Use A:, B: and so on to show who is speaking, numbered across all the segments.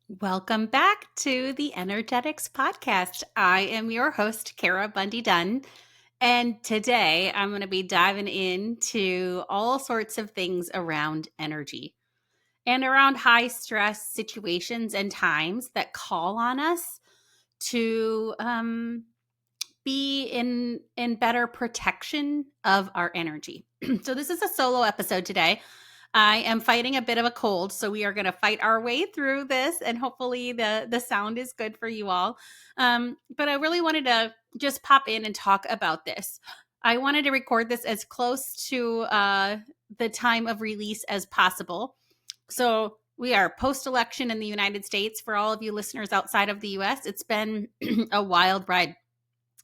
A: Welcome back to the Energetics Podcast. I am your host, Kara Bunde Dunn. And today I'm going to be diving into all sorts of things around energy and around high stress situations and times that call on us to be in better protection of our energy. So this is a solo episode today. I am fighting a bit of a cold, so we are going to fight our way through this, and hopefully the sound is good for you all. But I really wanted to just pop in and talk about this. I wanted to record this as close to the time of release as possible. So we are post-election in the United States. For all of you listeners outside of the U.S., it's been a wild ride.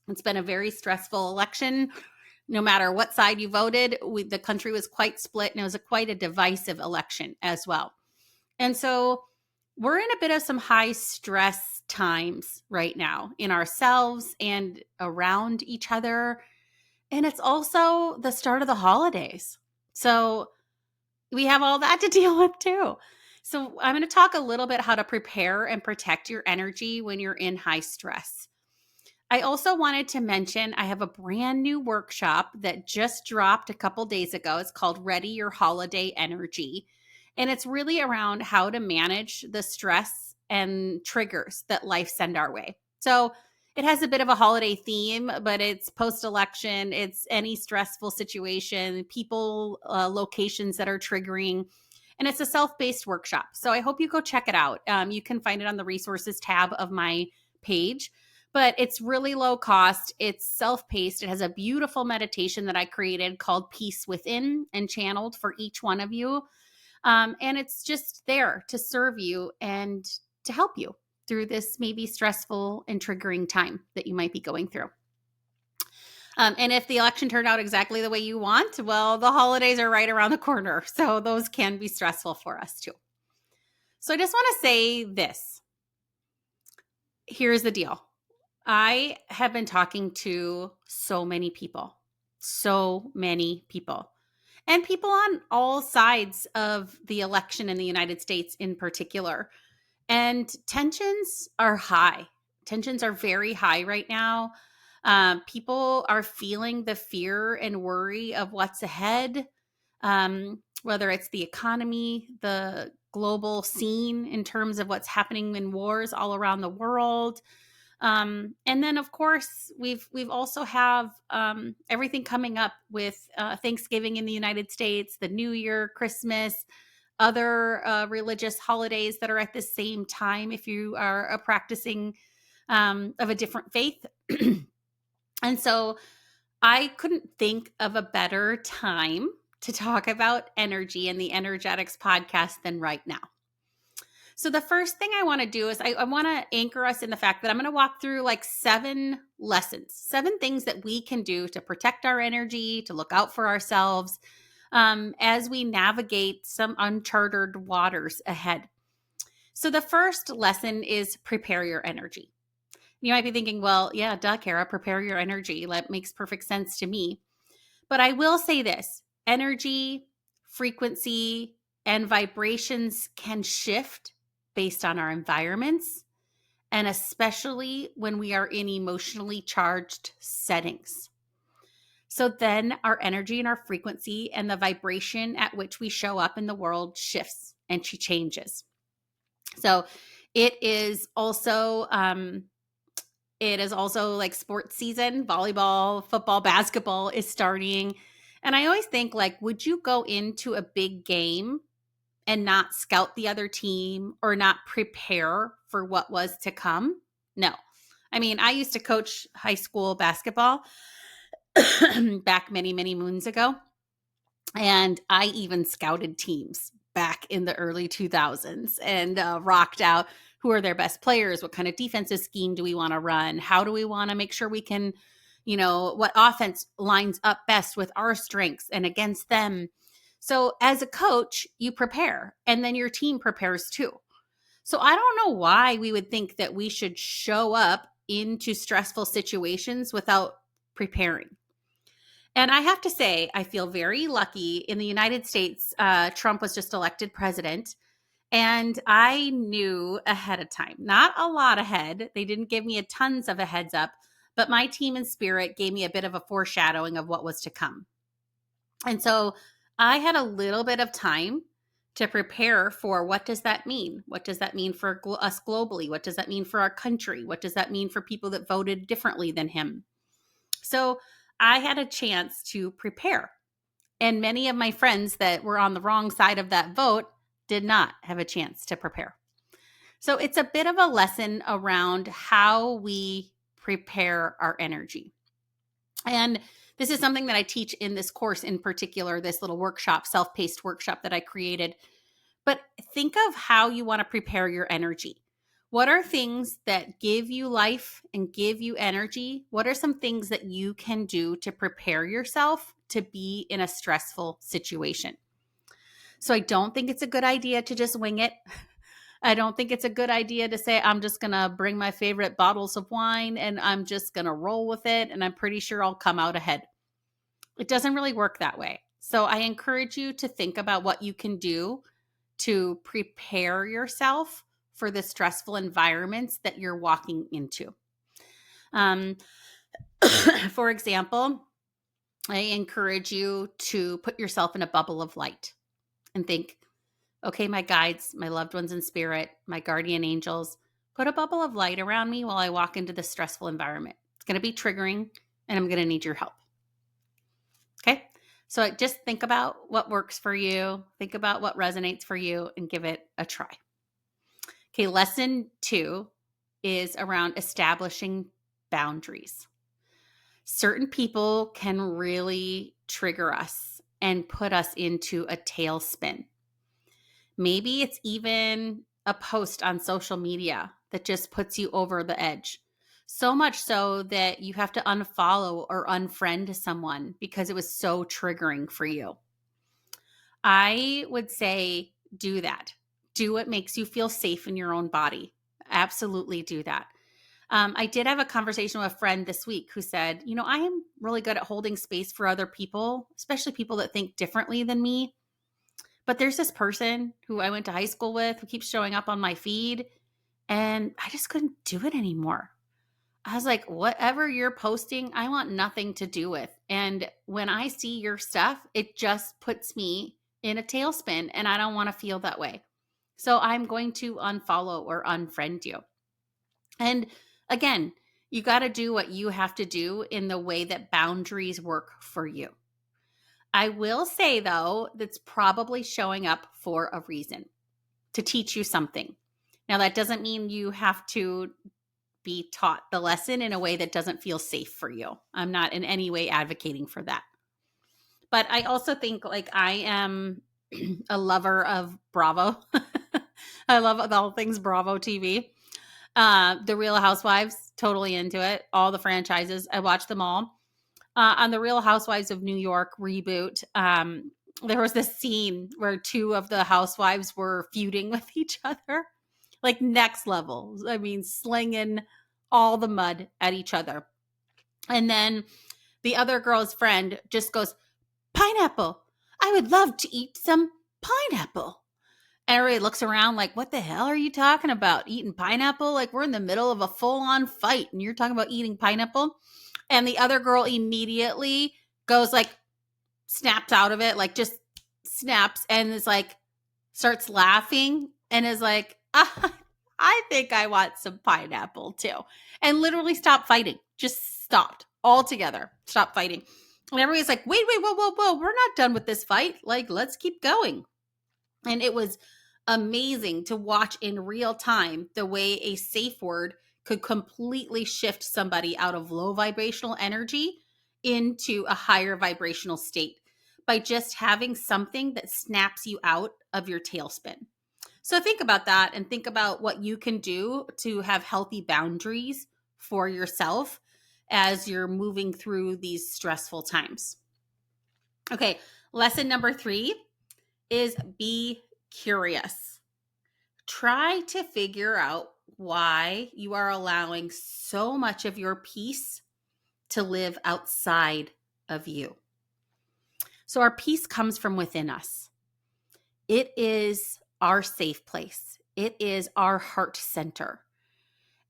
A: It's been a very stressful election. No matter what side you voted, the country was quite split, and it was quite a divisive election as well. And so we're in a bit of some high stress times right now in ourselves and around each other. And it's also the start of the holidays. So we have all that to deal with too. So I'm going to talk a little bit how to prepare and protect your energy when you're in high stress. I also wanted to mention I have a brand new workshop that just dropped a couple days ago. It's called Ready Your Holiday Energy. And it's really around how to manage the stress and triggers that life send our way. So it has a bit of a holiday theme, but it's post-election. It's any stressful situation, people, locations that are triggering. And it's a self-paced workshop. So I hope you go check it out. You can find it on the resources tab of my page. But it's really low cost. It's self-paced. It has a beautiful meditation that I created called Peace Within and channeled for each one of you. And it's just there to serve you and to help you through this maybe stressful and triggering time that you might be going through. And if the election turned out exactly the way you want, well, the holidays are right around the corner. So those can be stressful for us too. So I just want to say this. Here's the deal. I have been talking to so many people, and people on all sides of the election in the United States in particular. And tensions are high. Tensions are very high right now. People are feeling the fear and worry of what's ahead, whether it's the economy, the global scene in terms of what's happening in wars all around the world. And then, of course, we've also have everything coming up with Thanksgiving in the United States, the New Year, Christmas, other religious holidays that are at the same time if you are a practicing of a different faith. And so I couldn't think of a better time to talk about energy in the Energetics podcast than right now. So the first thing I want to do is I want to anchor us in the fact that I'm going to walk through like 7 lessons, 7 things that we can do to protect our energy, to look out for ourselves as we navigate some uncharted waters ahead. So the first lesson is prepare your energy. You might be thinking, well, yeah, duh, Kara, prepare your energy. That makes perfect sense to me. But I will say this, energy, frequency, and vibrations can shift based on our environments, and especially when we are in emotionally charged settings. So then our energy and our frequency and the vibration at which we show up in the world shifts and she changes. So it is also like sports season. Volleyball, football, basketball is starting. And I always think, like, would you go into a big game and not scout the other team or not prepare for what was to come? No. I mean, I used to coach high school basketball back many, many moons ago. And I even scouted teams back in the early 2000s and rocked out who are their best players, what kind of defensive scheme do we want to run, how do we want to make sure we can, what offense lines up best with our strengths and against them. So as a coach, you prepare, and then your team prepares too. So I don't know why we would think that we should show up into stressful situations without preparing. And I have to say, I feel very lucky. In the United States, Trump was just elected president. And I knew ahead of time, not a lot ahead. They didn't give me a tons of a heads up, but my team and spirit gave me a bit of a foreshadowing of what was to come. And so I had a little bit of time to prepare for what does that mean? What does that mean for us globally? What does that mean for our country? What does that mean for people that voted differently than him? So I had a chance to prepare. And many of my friends that were on the wrong side of that vote did not have a chance to prepare. So it's a bit of a lesson around how we prepare our energy. And this is something that I teach in this course in particular, this little workshop, self-paced workshop that I created. But think of how you want to prepare your energy. What are things that give you life and give you energy? What are some things that you can do to prepare yourself to be in a stressful situation? So I don't think it's a good idea to just wing it. I don't think it's a good idea to say, I'm just going to bring my favorite bottles of wine and I'm just going to roll with it. And I'm pretty sure I'll come out ahead. It doesn't really work that way. So I encourage you to think about what you can do to prepare yourself for the stressful environments that you're walking into. For example, I encourage you to put yourself in a bubble of light and think, okay, my guides, my loved ones in spirit, my guardian angels, put a bubble of light around me while I walk into this stressful environment. It's going to be triggering and I'm going to need your help. Okay. So just think about what works for you. Think about what resonates for you and give it a try. Okay. Lesson 2 is around establishing boundaries. Certain people can really trigger us and put us into a tailspin. Maybe it's even a post on social media that just puts you over the edge. So much so that you have to unfollow or unfriend someone because it was so triggering for you. I would say do that. Do what makes you feel safe in your own body. Absolutely do that. I did have a conversation with a friend this week who said, I am really good at holding space for other people, especially people that think differently than me. But there's this person who I went to high school with who keeps showing up on my feed, and I just couldn't do it anymore. I was like, whatever you're posting, I want nothing to do with. And when I see your stuff, it just puts me in a tailspin, and I don't want to feel that way. So I'm going to unfollow or unfriend you. And again, you got to do what you have to do in the way that boundaries work for you. I will say, though, that's probably showing up for a reason, to teach you something. Now, that doesn't mean you have to be taught the lesson in a way that doesn't feel safe for you. I'm not in any way advocating for that. But I also think I am a lover of Bravo. I love all things Bravo TV. The Real Housewives, totally into it. All the franchises, I watch them all. On the Real Housewives of New York reboot, there was this scene where 2 of the housewives were feuding with each other, like next level. I mean, slinging all the mud at each other. And then the other girl's friend just goes, pineapple. I would love to eat some pineapple. And everybody looks around like, what the hell are you talking about? Eating pineapple? Like, we're in the middle of a full-on fight and you're talking about eating pineapple? And the other girl immediately goes snaps out of it, just snaps and is starts laughing and is like, I think I want some pineapple too. And literally stopped fighting. Just stopped altogether. Stopped fighting. And everybody's like, wait, whoa. We're not done with this fight. Let's keep going. And it was amazing to watch in real time the way a safe word could completely shift somebody out of low vibrational energy into a higher vibrational state by just having something that snaps you out of your tailspin. So think about that and think about what you can do to have healthy boundaries for yourself as you're moving through these stressful times. Okay, lesson number 3 is be curious. Try to figure out why you are allowing so much of your peace to live outside of you. So our peace comes from within us. It is our safe place. It is our heart center.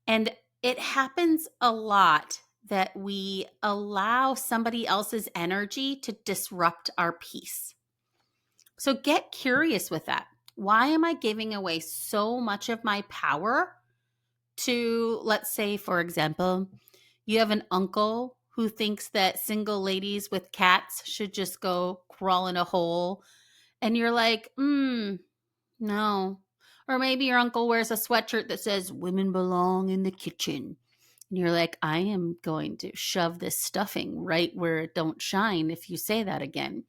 A: And it happens a lot that we allow somebody else's energy to disrupt our peace. So get curious with that. Why am I giving away so much of my power to, let's say, for example, you have an uncle who thinks that single ladies with cats should just go crawl in a hole. And you're like, no. Or maybe your uncle wears a sweatshirt that says women belong in the kitchen. And you're like, I am going to shove this stuffing right where it don't shine if you say that again.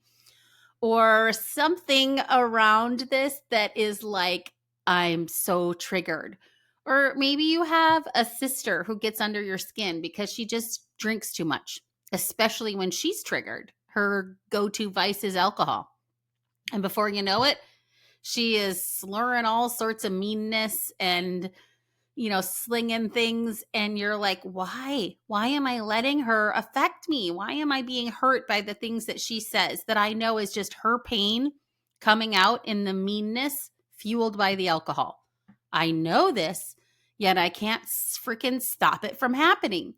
A: Or something around this that is like, I'm so triggered. Or maybe you have a sister who gets under your skin because she just drinks too much, especially when she's triggered. Her go-to vice is alcohol. And before you know it, she is slurring all sorts of meanness and, slinging things. And you're like, why? Why am I letting her affect me? Why am I being hurt by the things that she says that I know is just her pain coming out in the meanness fueled by the alcohol? I know this, yet I can't freaking stop it from happening.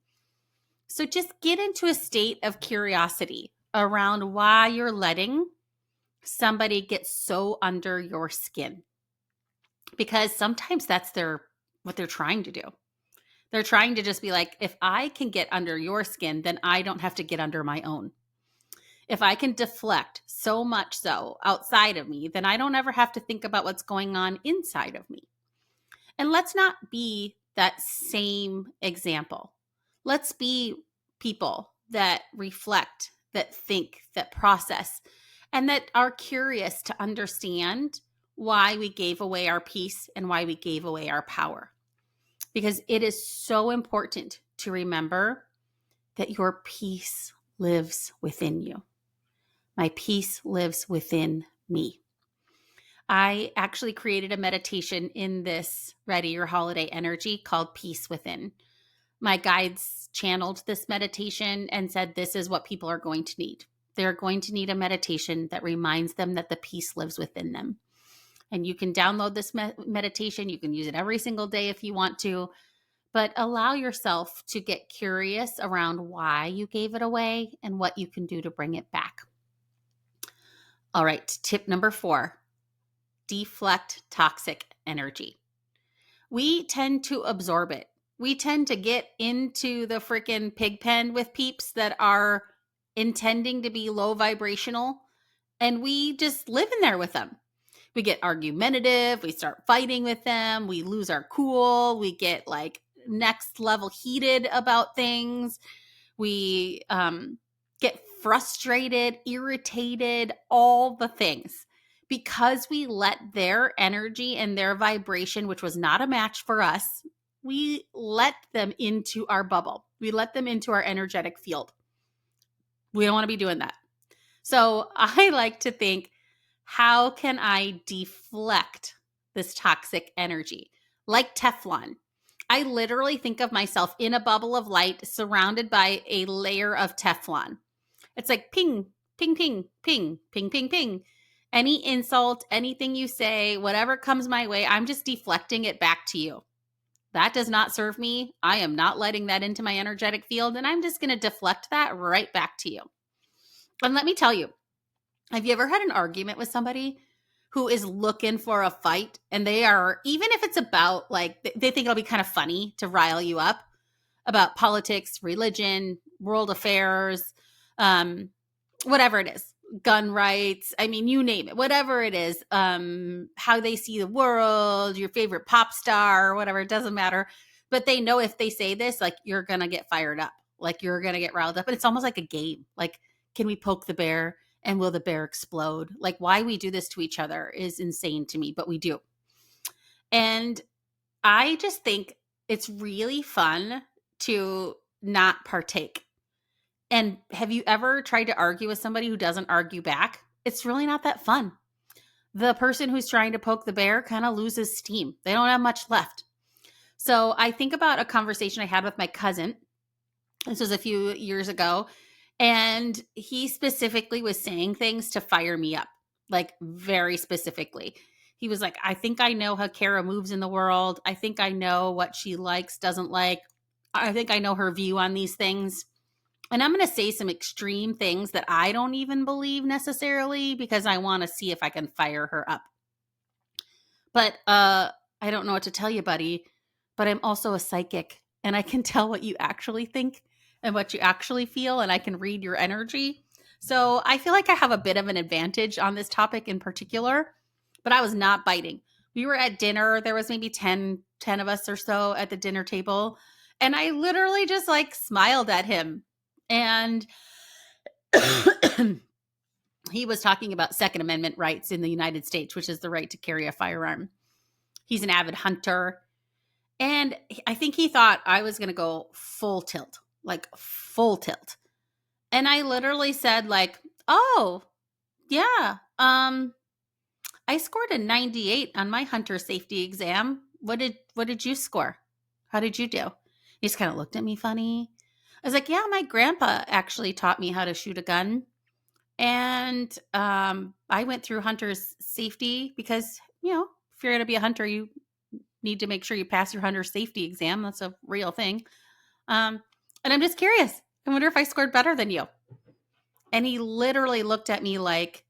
A: So just get into a state of curiosity around why you're letting somebody get so under your skin. Because sometimes that's what they're trying to do. They're trying to just be like, if I can get under your skin, then I don't have to get under my own. If I can deflect so much so outside of me, then I don't ever have to think about what's going on inside of me. And let's not be that same example. Let's be people that reflect, that think, that process, and that are curious to understand why we gave away our peace and why we gave away our power. Because it is so important to remember that your peace lives within you. My peace lives within me. I actually created a meditation in this Ready Your Holiday energy called Peace Within. My guides channeled this meditation and said this is what people are going to need. They're going to need a meditation that reminds them that the peace lives within them. And you can download this meditation. You can use it every single day if you want to, but allow yourself to get curious around why you gave it away and what you can do to bring it back. All right, tip number 4, deflect toxic energy. We tend to absorb it. We tend to get into the freaking pig pen with peeps that are intending to be low vibrational, and we just live in there with them. We get argumentative, we start fighting with them, we lose our cool, we get like next level heated about things. We get frustrated, irritated, all the things because we let their energy and their vibration, which was not a match for us, we let them into our bubble. We let them into our energetic field. We don't want to be doing that. So I like to think, how can I deflect this toxic energy? Like Teflon. I literally think of myself in a bubble of light surrounded by a layer of Teflon. It's like ping, ping, ping, ping, ping, ping, ping. Any insult, anything you say, whatever comes my way, I'm just deflecting it back to you. That does not serve me. I am not letting that into my energetic field, and I'm just going to deflect that right back to you. And let me tell you, have you ever had an argument with somebody who is looking for a fight, and they are, even if it's about like, they think it'll be kind of funny to rile you up about politics, religion, world affairs, whatever it is, gun rights, I mean, you name it, whatever it is, how they see the world, your favorite pop star, whatever, it doesn't matter. But they know if they say this, like, you're going to get fired up, like you're going to get riled up. And it's almost like a game. Like, can we poke the bear and will the bear explode? Like, why we do this to each other is insane to me, but we do. And I just think it's really fun to not partake. And have you ever tried to argue with somebody who doesn't argue back? It's really not that fun. The person who's trying to poke the bear kind of loses steam. They don't have much left. So I think about a conversation I had with my cousin. This was a few years ago. And he specifically was saying things to fire me up, like very specifically. He was like, I think I know how Kara moves in the world. I think I know what she likes, doesn't like. I think I know her view on these things. And I'm going to say some extreme things that I don't even believe necessarily because I want to see if I can fire her up. But I don't know what to tell you, buddy, but I'm also a psychic and I can tell what you actually think and what you actually feel, and I can read your energy. So I feel like I have a bit of an advantage on this topic in particular, but I was not biting. We were at dinner. There was maybe 10 of us or so at the dinner table. And I literally just like smiled at him. And he was talking about Second Amendment rights in the United States, which is the right to carry a firearm. He's an avid hunter. And I think he thought I was going to go full tilt, like full tilt. And I literally said like, "Oh, yeah. I scored a 98 on my hunter safety exam. What did you score? How did you do?" He just kind of looked at me funny. I was like, "Yeah, my grandpa actually taught me how to shoot a gun." And I went through hunter's safety because, if you're going to be a hunter, you need to make sure you pass your hunter safety exam. That's a real thing. And I'm just curious. I wonder if I scored better than you. And he literally looked at me like,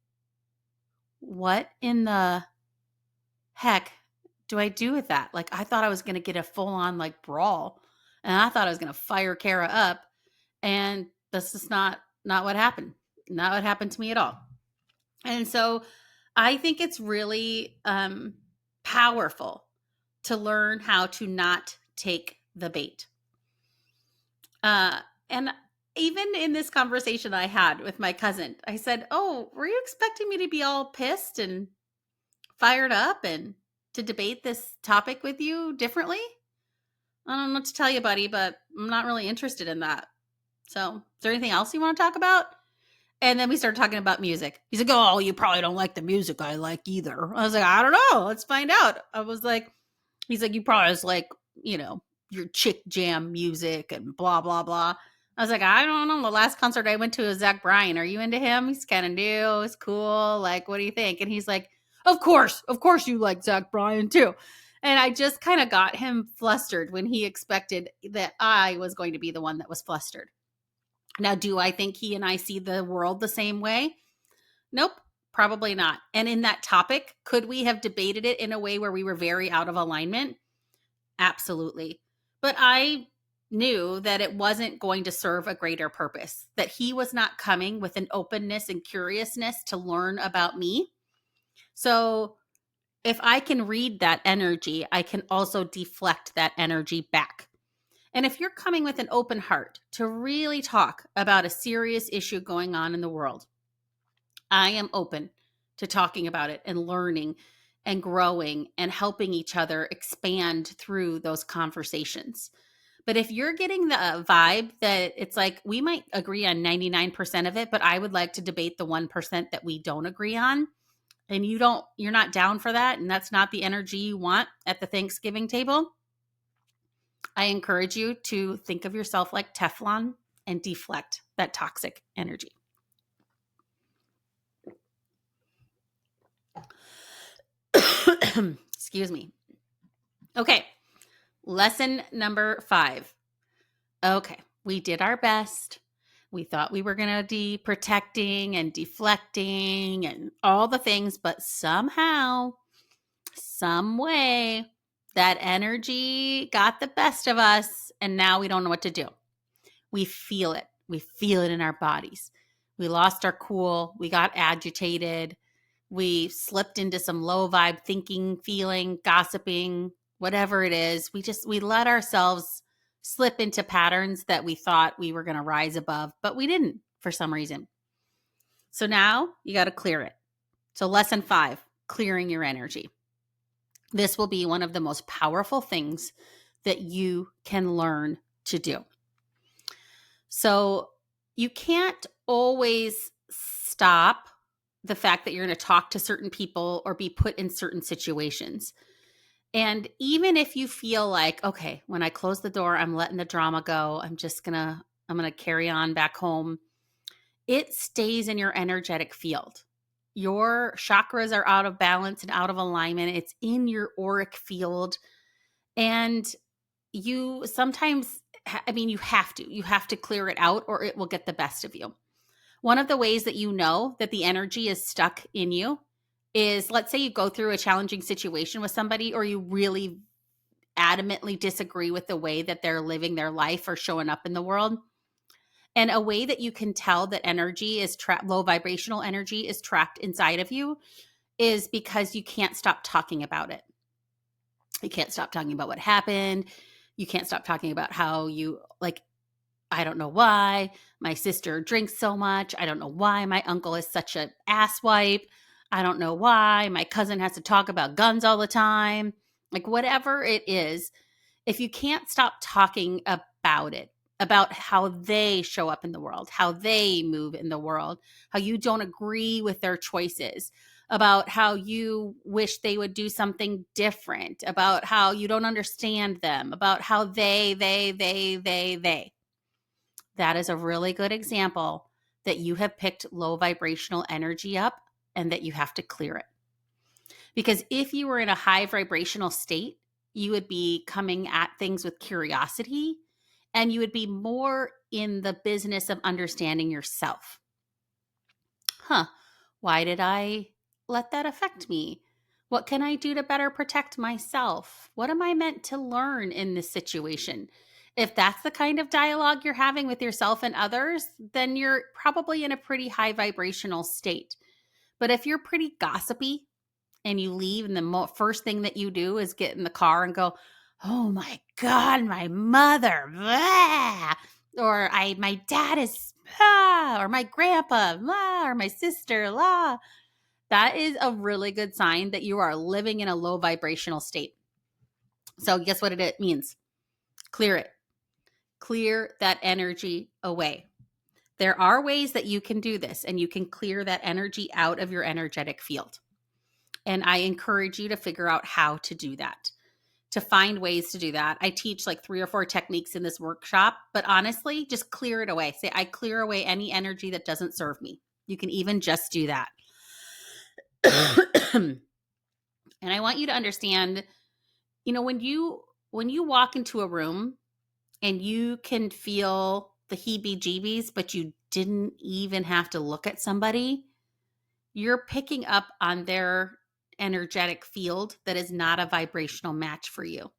A: what in the heck do I do with that? Like, I thought I was going to get a full on like brawl, and I thought I was going to fire Kara up. And this is not what happened. Not what happened to me at all. And so I think it's really powerful to learn how to not take the bait. And even in this conversation I had with my cousin, I said, "Oh, were you expecting me to be all pissed and fired up and to debate this topic with you differently? I don't know what to tell you, buddy, but I'm not really interested in that. So, is there anything else you want to talk about?" And then we started talking about music. He's like, "Oh, you probably don't like the music I like either." I was like, "I don't know. Let's find out." He's like, "You probably just like, your chick jam music and blah, blah, blah." I was like, "I don't know. The last concert I went to was Zach Bryan. Are you into him? He's kind of new. It's cool. Like, what do you think?" And he's like, Of course you like Zach Bryan too." And I just kind of got him flustered when he expected that I was going to be the one that was flustered. Now, do I think he and I see the world the same way? Nope, probably not. And in that topic, could we have debated it in a way where we were very out of alignment? Absolutely. But I knew that it wasn't going to serve a greater purpose, that he was not coming with an openness and curiousness to learn about me. So if I can read that energy, I can also deflect that energy back. And if you're coming with an open heart to really talk about a serious issue going on in the world, I am open to talking about it and learning and growing and helping each other expand through those conversations. But if you're getting the vibe that it's like we might agree on 99% of it, but I would like to debate the 1% that we don't agree on, and you're not down for that, and that's not the energy you want at the Thanksgiving table, I encourage you to think of yourself like Teflon and deflect that toxic energy. Excuse me. Okay. Lesson number 5. Okay. We did our best. We thought we were going to be protecting and deflecting and all the things, but somehow, some way, that energy got the best of us, and now we don't know what to do. We feel it. We feel it in our bodies. We lost our cool. We got agitated. We slipped into some low vibe thinking, feeling, gossiping, whatever it is. We let ourselves slip into patterns that we thought we were going to rise above, but we didn't for some reason. So now you got to clear it. So lesson 5, clearing your energy. This will be one of the most powerful things that you can learn to do. So you can't always stop the fact that you're going to talk to certain people or be put in certain situations. And even if you feel like, okay, when I close the door, I'm letting the drama go. I'm going to carry on back home. It stays in your energetic field. your chakras are out of balance and out of alignment. It's in your auric field. And you sometimes, you have to clear it out or it will get the best of you. One of the ways that you know that the energy is stuck in you is, let's say you go through a challenging situation with somebody, or you really adamantly disagree with the way that they're living their life or showing up in the world. And a way that you can tell that energy is low vibrational energy is trapped inside of you is because you can't stop talking about it. You can't stop talking about what happened. You can't stop talking about how you, like, I don't know why my sister drinks so much. I don't know why my uncle is such an asswipe. I don't know why my cousin has to talk about guns all the time. Like, whatever it is, if you can't stop talking about it, about how they show up in the world, how they move in the world, how you don't agree with their choices, about how you wish they would do something different, about how you don't understand them, about how they. That is a really good example that you have picked low vibrational energy up and that you have to clear it. Because if you were in a high vibrational state, you would be coming at things with curiosity and you would be more in the business of understanding yourself. Why did I let that affect me? What can I do to better protect myself? What am I meant to learn in this situation? If that's the kind of dialogue you're having with yourself and others, then you're probably in a pretty high vibrational state. But if you're pretty gossipy and you leave and the first thing that you do is get in the car and go, oh my God, my mother, blah, or my dad is, or my grandpa, blah, or my sister, blah. That is a really good sign that you are living in a low vibrational state. So guess what it means? Clear it. Clear that energy away. There are ways that you can do this and you can clear that energy out of your energetic field. And I encourage you to figure out how to do that, to find ways to do that. I teach like 3 or 4 techniques in this workshop, but honestly, just clear it away. Say, I clear away any energy that doesn't serve me. You can even just do that. And I want you to understand, when you walk into a room and you can feel the heebie-jeebies, but you didn't even have to look at somebody, you're picking up on their energetic field that is not a vibrational match for you.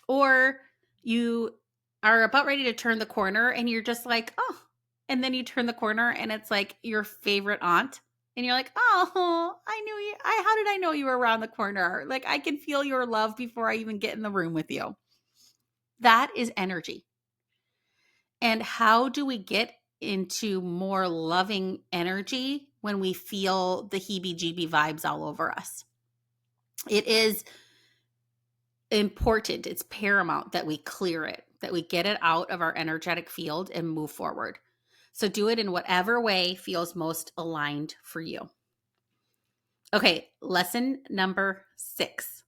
A: Or you are about ready to turn the corner and you're just like, oh, and then you turn the corner and it's like your favorite aunt. And you're like, oh, I knew you. How did I know you were around the corner? Like, I can feel your love before I even get in the room with you. That is energy. And how do we get into more loving energy when we feel the heebie-jeebie vibes all over us? It is important, it's paramount that we clear it, that we get it out of our energetic field and move forward. So do it in whatever way feels most aligned for you. Okay, lesson number 6.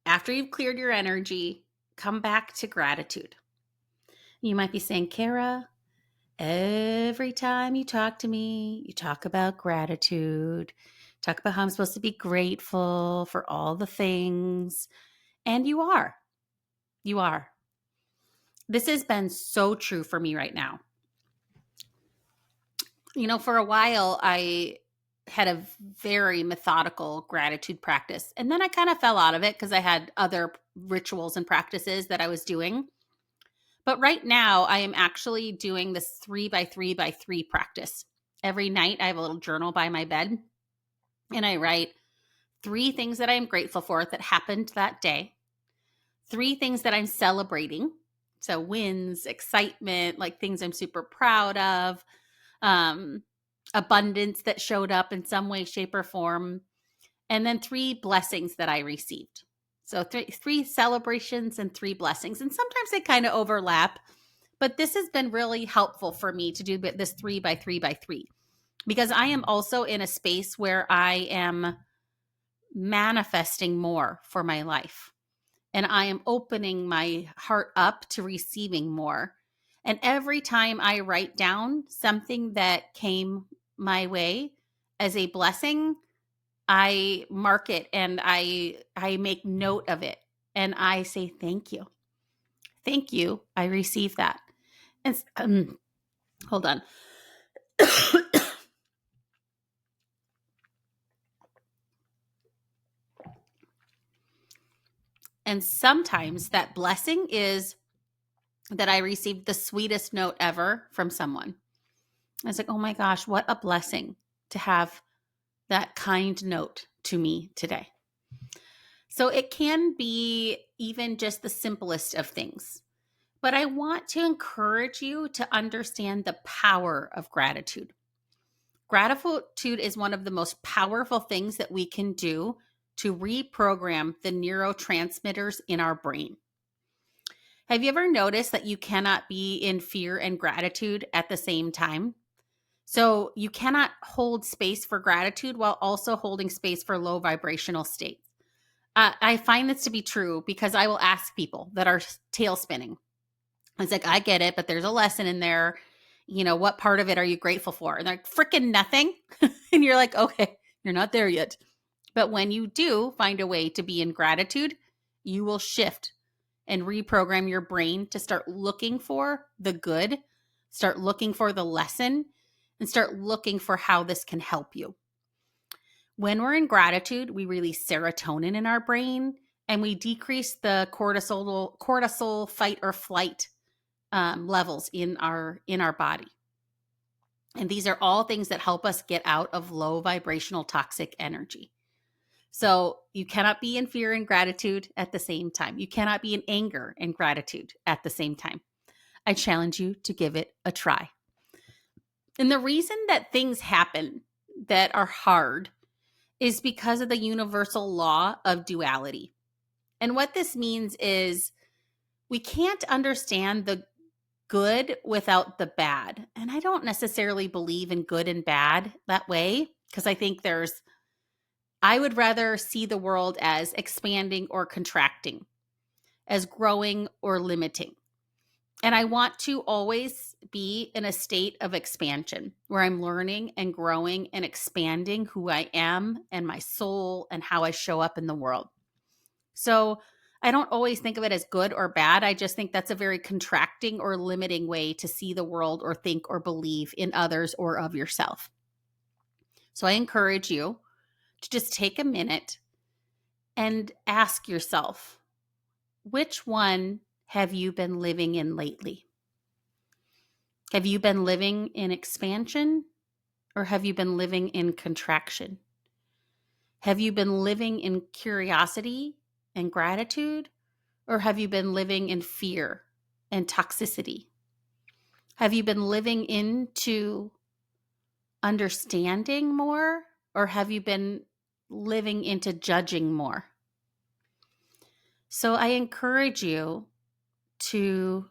A: After you've cleared your energy, come back to gratitude. You might be saying, Kara, every time you talk to me, you talk about gratitude, talk about how I'm supposed to be grateful for all the things. And you are. You are. This has been so true for me right now. For a while, I had a very methodical gratitude practice. And then I kind of fell out of it because I had other rituals and practices that I was doing. But right now, I am actually doing this 3x3x3 practice. Every night, I have a little journal by my bed, and I write 3 things that I am grateful for that happened that day, 3 things that I'm celebrating. So wins, excitement, like things I'm super proud of, abundance that showed up in some way, shape, or form, and then 3 blessings that I received. So three celebrations and 3 blessings. And sometimes they kind of overlap, but this has been really helpful for me to do this 3x3x3 because I am also in a space where I am manifesting more for my life. And I am opening my heart up to receiving more. And every time I write down something that came my way, as a blessing, I mark it and I make note of it and I say thank you. Thank you. I receive that. And hold on. And sometimes that blessing is that I received the sweetest note ever from someone. I was like, oh my gosh, what a blessing to have that kind note to me today. So it can be even just the simplest of things. But I want to encourage you to understand the power of gratitude. Gratitude is one of the most powerful things that we can do to reprogram the neurotransmitters in our brain. Have you ever noticed that you cannot be in fear and gratitude at the same time? So you cannot hold space for gratitude while also holding space for low vibrational states. I find this to be true because I will ask people that are tail spinning. It's like, I get it, but there's a lesson in there. What part of it are you grateful for? And they're like, freaking nothing. And you're like, okay, you're not there yet. But when you do find a way to be in gratitude, you will shift and reprogram your brain to start looking for the good, start looking for the lesson, and start looking for how this can help you. When we're in gratitude, we release serotonin in our brain and we decrease the cortisol fight or flight levels in our body. And these are all things that help us get out of low vibrational toxic energy. So you cannot be in fear and gratitude at the same time. You cannot be in anger and gratitude at the same time. I challenge you to give it a try. And the reason that things happen that are hard is because of the universal law of duality. And what this means is we can't understand the good without the bad. And I don't necessarily believe in good and bad that way, because I think I would rather see the world as expanding or contracting, as growing or limiting. And I want to always be in a state of expansion where I'm learning and growing and expanding who I am and my soul and how I show up in the world. So I don't always think of it as good or bad. I just think that's a very contracting or limiting way to see the world or think or believe in others or of yourself. So I encourage you to just take a minute and ask yourself, which one have you been living in lately? Have you been living in expansion or have you been living in contraction? Have you been living in curiosity and gratitude? Or have you been living in fear and toxicity? Have you been living into understanding more? Or have you been living into judging more? So I encourage you to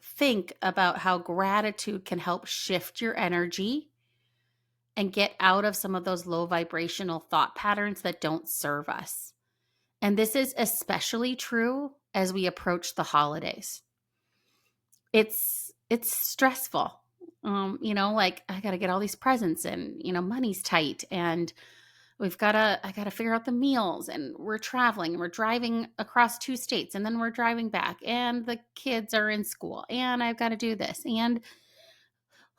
A: think about how gratitude can help shift your energy and get out of some of those low vibrational thought patterns that don't serve us. And this is especially true as we approach the holidays. It's stressful. Like I got to get all these presents and, money's tight and I got to figure out the meals and we're traveling and we're driving across 2 states and then we're driving back and the kids are in school and I've got to do this and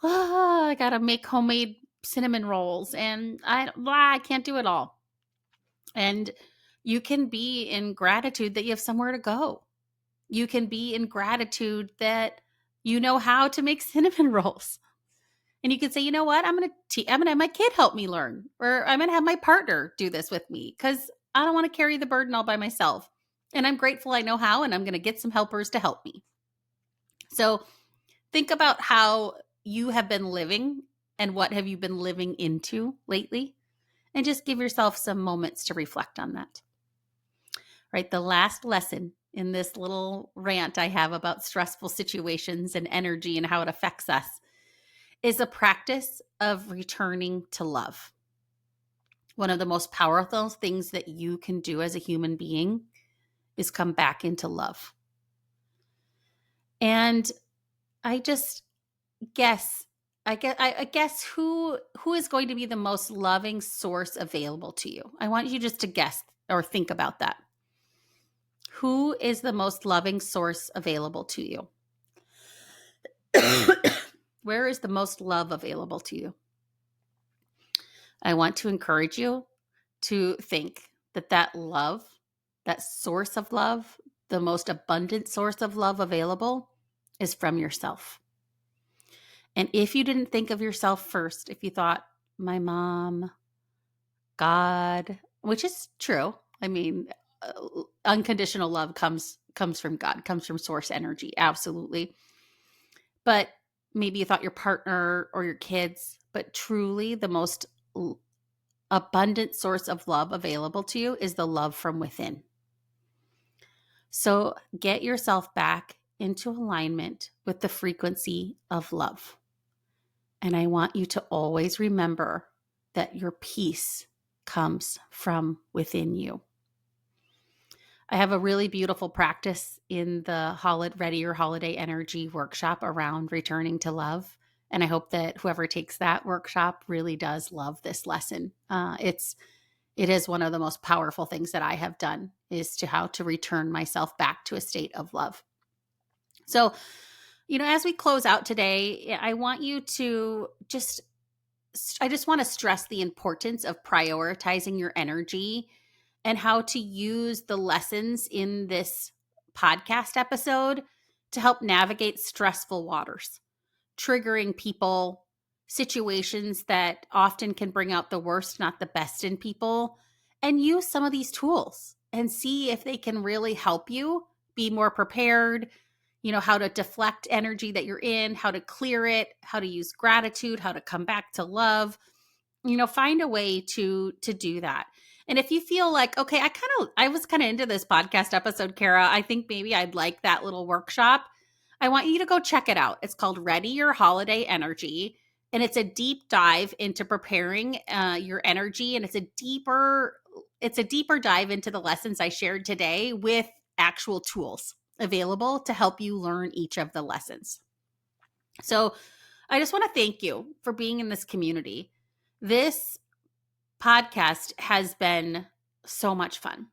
A: I got to make homemade cinnamon rolls and I can't do it all. And you can be in gratitude that you have somewhere to go. You can be in gratitude that you know how to make cinnamon rolls. And you can say, you know what, I'm going to have my kid help me learn, or I'm going to have my partner do this with me because I don't want to carry the burden all by myself. And I'm grateful I know how, and I'm going to get some helpers to help me. So think about how you have been living and what have you been living into lately, and just give yourself some moments to reflect on that. Right. The last lesson in this little rant I have about stressful situations and energy and how it affects us is a practice of returning to love. One of the most powerful things that you can do as a human being is come back into love. And I just guess I guess who is going to be the most loving source available to you? I want you just to guess or think about that. Who is the most loving source available to you? Where is the most love available to you? I want to encourage you to think that that love, that source of love, the most abundant source of love available is from yourself. And if you didn't think of yourself first, if you thought, my mom, God, which is true. I mean, unconditional love comes from God, comes from source energy, absolutely. But maybe you thought your partner or your kids, but truly the most abundant source of love available to you is the love from within. So get yourself back into alignment with the frequency of love. And I want you to always remember that your peace comes from within you. I have a really beautiful practice in the Ready Your Holiday Energy workshop around returning to love. And I hope that whoever takes that workshop really does love this lesson. It is one of the most powerful things that I have done, is to how to return myself back to a state of love. So, as we close out today, I want you to I just want to stress the importance of prioritizing your energy and how to use the lessons in this podcast episode to help navigate stressful waters, triggering people, situations that often can bring out the worst, not the best in people, and use some of these tools and see if they can really help you be more prepared, how to deflect energy that you're in, how to clear it, how to use gratitude, how to come back to love. Find a way to do that. And if you feel like, okay, I was kind of into this podcast episode, Kara, I think maybe I'd like that little workshop. I want you to go check it out. It's called Ready Your Holiday Energy. And it's a deep dive into preparing your energy. And it's a deeper dive into the lessons I shared today with actual tools available to help you learn each of the lessons. So I just want to thank you for being in this community. This podcast has been so much fun.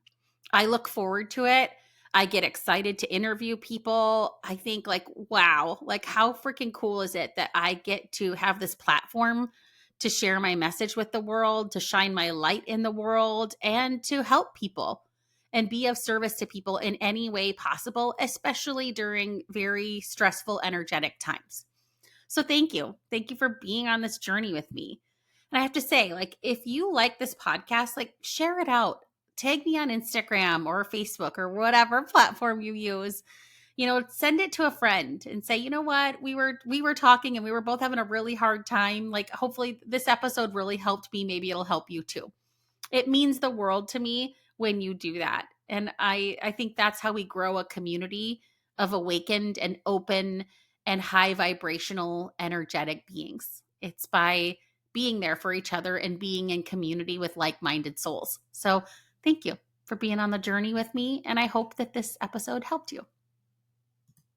A: I look forward to it. I get excited to interview people. I think wow, how freaking cool is it that I get to have this platform to share my message with the world, to shine my light in the world, and to help people and be of service to people in any way possible, especially during very stressful, energetic times. So thank you. Thank you for being on this journey with me. And I have to say, if you like this podcast, share it out. Tag me on Instagram or Facebook or whatever platform you use. Send it to a friend and say, you know what, we were talking and we were both having a really hard time. Hopefully this episode really helped me. Maybe it'll help you too. It means the world to me when you do that. And I think that's how we grow a community of awakened and open and high vibrational energetic beings. It's by being there for each other and being in community with like-minded souls. So thank you for being on the journey with me. And I hope that this episode helped you.